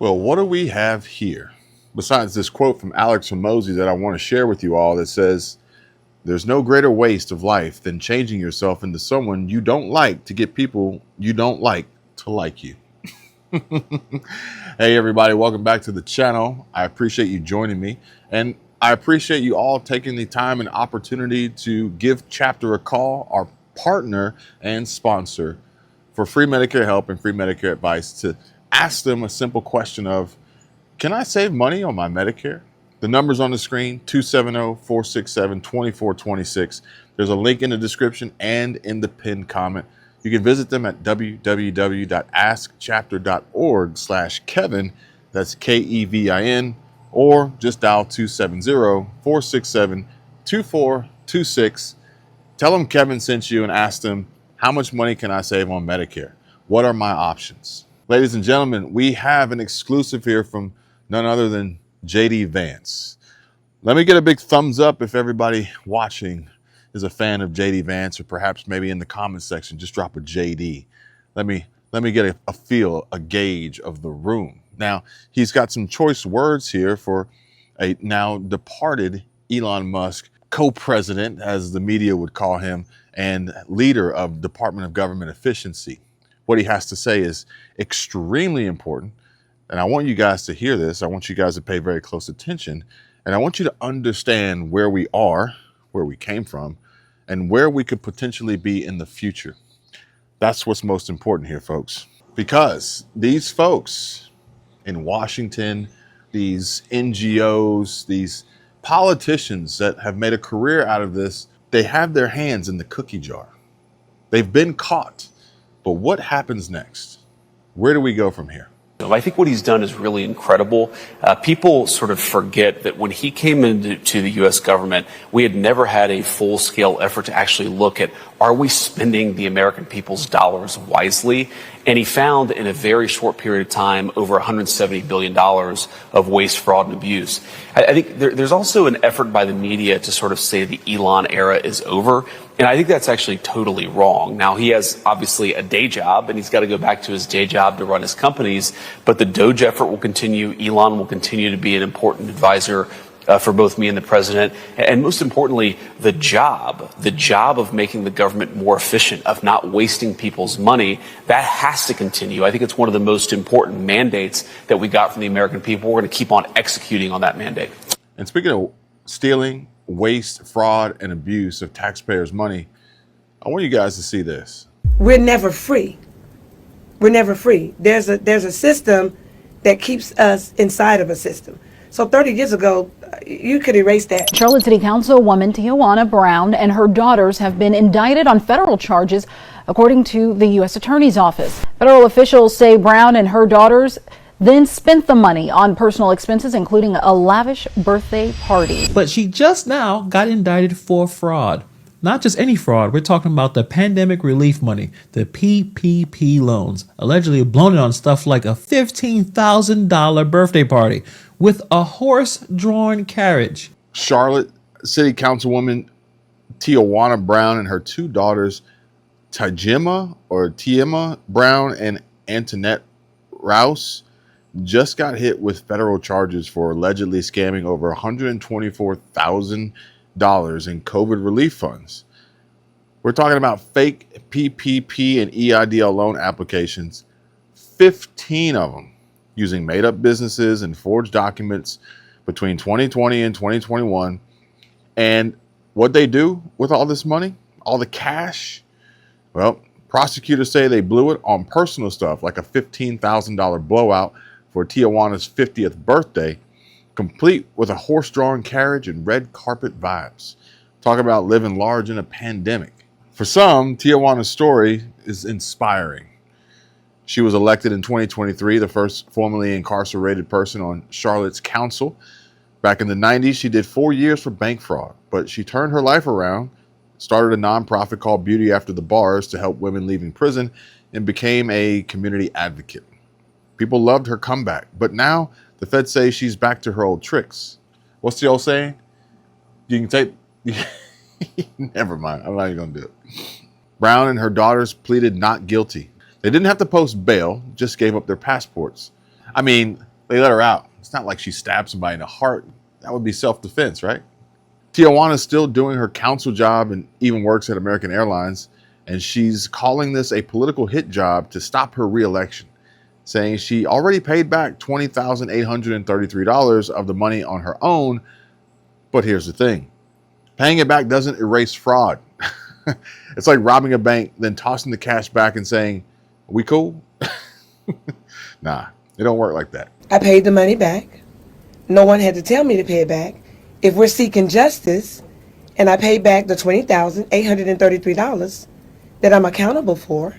Well, what do we have here? Besides this quote from Alex Hormozy that I want to share with you all that says, there's no greater waste of life than changing yourself into someone you don't like to get people you don't like to like you. Hey, everybody, welcome back to the channel. I appreciate you joining me. And I appreciate you all taking the time and opportunity to give Chapter a call, our partner and sponsor for free Medicare help and free Medicare advice, to ask them a simple question of, can I save money on my Medicare? The number's on the screen, 270-467-2426. There's a link in the description and in the pinned comment. You can visit them at www.askchapter.org/Kevin. That's Kevin, or just dial 270-467-2426. Tell them Kevin sent you and ask them, how much money can I save on Medicare? What are my options? Ladies and gentlemen, we have an exclusive here from none other than JD Vance. Let me get a big thumbs up if everybody watching is a fan of JD Vance, or perhaps maybe in the comment section, just drop a JD. Let me get a feel, a gauge of the room. Now, he's got some choice words here for a now departed Elon Musk, co-president, as the media would call him, and leader of Department of Government Efficiency. What he has to say is extremely important. And I want you guys to hear this. I want you guys to pay very close attention. And I want you to understand where we are, where we came from, and where we could potentially be in the future. That's what's most important here, folks. Because these folks in Washington, these NGOs, these politicians that have made a career out of this, they have their hands in the cookie jar. They've been caught. But what happens next? Where do we go from here? I think what he's done is really incredible. People sort of forget that when he came into the U.S. government, we had never had a full-scale effort to actually look at, are we spending the American people's dollars wisely? And he found in a very short period of time over $170 billion of waste, fraud, and abuse. I think there's also an effort by the media to sort of say the Elon era is over. And I think that's actually totally wrong. Now, he has obviously a day job, and he's got to go back to his day job to run his companies. But the Doge effort will continue. Elon will continue to be an important advisor for both me and the president. And most importantly, the job of making the government more efficient, of not wasting people's money, that has to continue. I think it's one of the most important mandates that we got from the American people. We're going to keep on executing on that mandate. And speaking of stealing, waste, fraud, and abuse of taxpayers' money, I want you guys to see this. We're never free. We're never free. There's a system that keeps us inside of a system. So 30 years ago, you could erase that. Charlotte City Councilwoman Tijuana Brown and her daughters have been indicted on federal charges, according to the U.S. Attorney's Office. Federal officials say Brown and her daughters then spent the money on personal expenses, including a lavish birthday party. But she just now got indicted for fraud. Not just any fraud, we're talking about the pandemic relief money, the PPP loans, allegedly blown it on stuff like a $15,000 birthday party with a horse-drawn carriage. Charlotte City Councilwoman Tijuana Brown and her two daughters, Tiema Brown and Antoinette Rouse, just got hit with federal charges for allegedly scamming over $124,000 in COVID relief funds. We're talking about fake PPP and EIDL loan applications, 15 of them, using made-up businesses and forged documents between 2020 and 2021. And what they do with all this money, all the cash, well, prosecutors say they blew it on personal stuff, like a $15,000 blowout for Tijuana's 50th birthday, complete with a horse-drawn carriage and red carpet vibes. Talk about living large in a pandemic. For some, Tijuana's story is inspiring. She was elected in 2023, the first formerly incarcerated person on Charlotte's council. Back in the 90s, she did 4 years for bank fraud, but she turned her life around, started a nonprofit called Beauty After the Bars to help women leaving prison, and became a community advocate. People loved her comeback, but now the feds say she's back to her old tricks. What's the old saying? You can take... Never mind. I'm not even going to do it. Brown and her daughters pleaded not guilty. They didn't have to post bail, just gave up their passports. I mean, they let her out. It's not like she stabbed somebody in the heart. That would be self-defense, right? Tijuana's still doing her counsel job and even works at American Airlines. And she's calling this a political hit job to stop her re-election, saying she already paid back $20,833 of the money on her own. But here's the thing. Paying it back doesn't erase fraud. It's like robbing a bank, then tossing the cash back and saying, "We cool?" Nah, it don't work like that. I paid the money back. No one had to tell me to pay it back. If we're seeking justice and I paid back the $20,833 that I'm accountable for,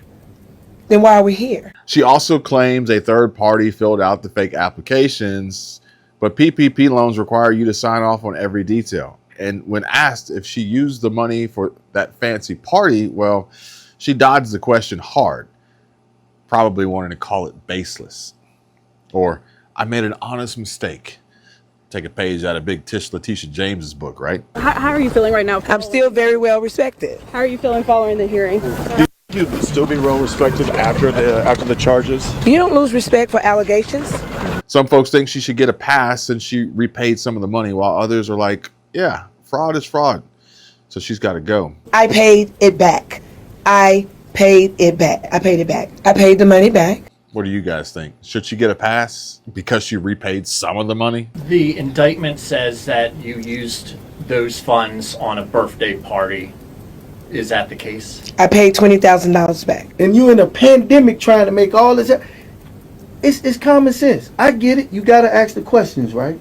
then why are we here? She also claims a third party filled out the fake applications, but PPP loans require you to sign off on every detail. And when asked if she used the money for that fancy party, well, she dodged the question hard, probably wanting to call it baseless. Or, "I made an honest mistake." Take a page out of Big Tish Letitia James's book, right? How are you feeling right now? I'm still very well respected. How are you feeling following the hearing? You'd still be well respected after the charges? You don't lose respect for allegations. Some folks think she should get a pass since she repaid some of the money, while others are like, yeah, fraud is fraud. So she's got to go. I paid it back. I paid it back. I paid it back. I paid the money back. What do you guys think? Should she get a pass because she repaid some of the money? The indictment says that you used those funds on a birthday party. Is that the case? I paid $20,000 back. And you in a pandemic trying to make all this. It's common sense. I get it. You got to ask the questions, right?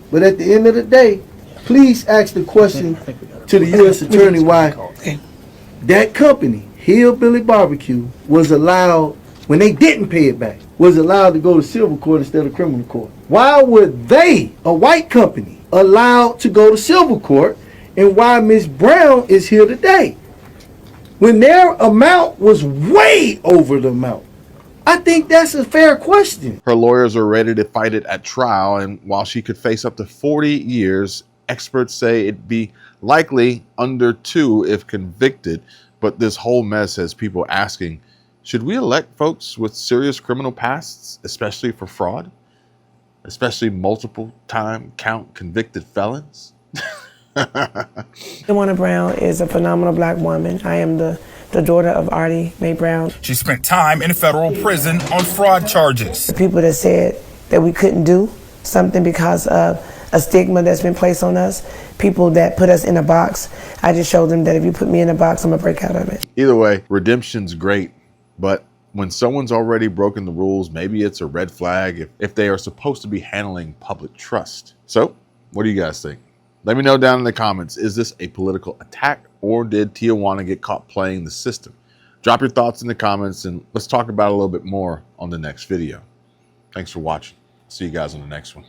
But at the end of the day, please ask the question to the U.S. Attorney why that company, Hillbilly Barbecue, was allowed, when they didn't pay it back, was allowed to go to civil court instead of criminal court. Why were they, a white company, allowed to go to civil court, and why Ms. Brown is here today when their amount was way over the amount? I think that's a fair question. Her lawyers are ready to fight it at trial, and while she could face up to 40 years, experts say it'd be likely under 2 if convicted. But this whole mess has people asking, should we elect folks with serious criminal pasts, especially for fraud? Especially multiple time count convicted felons? Tijuana Brown is a phenomenal black woman. I am the daughter of Artie Mae Brown. She spent time in federal prison on fraud charges. The people that said that we couldn't do something because of a stigma that's been placed on us, people that put us in a box, I just showed them that if you put me in a box, I'm gonna break out of it. Either way, redemption's great, but when someone's already broken the rules, maybe it's a red flag if they are supposed to be handling public trust. So, what do you guys think? Let me know down in the comments, is this a political attack or did Tijuana get caught playing the system? Drop your thoughts in the comments and let's talk about it a little bit more on the next video. Thanks for watching. See you guys on the next one.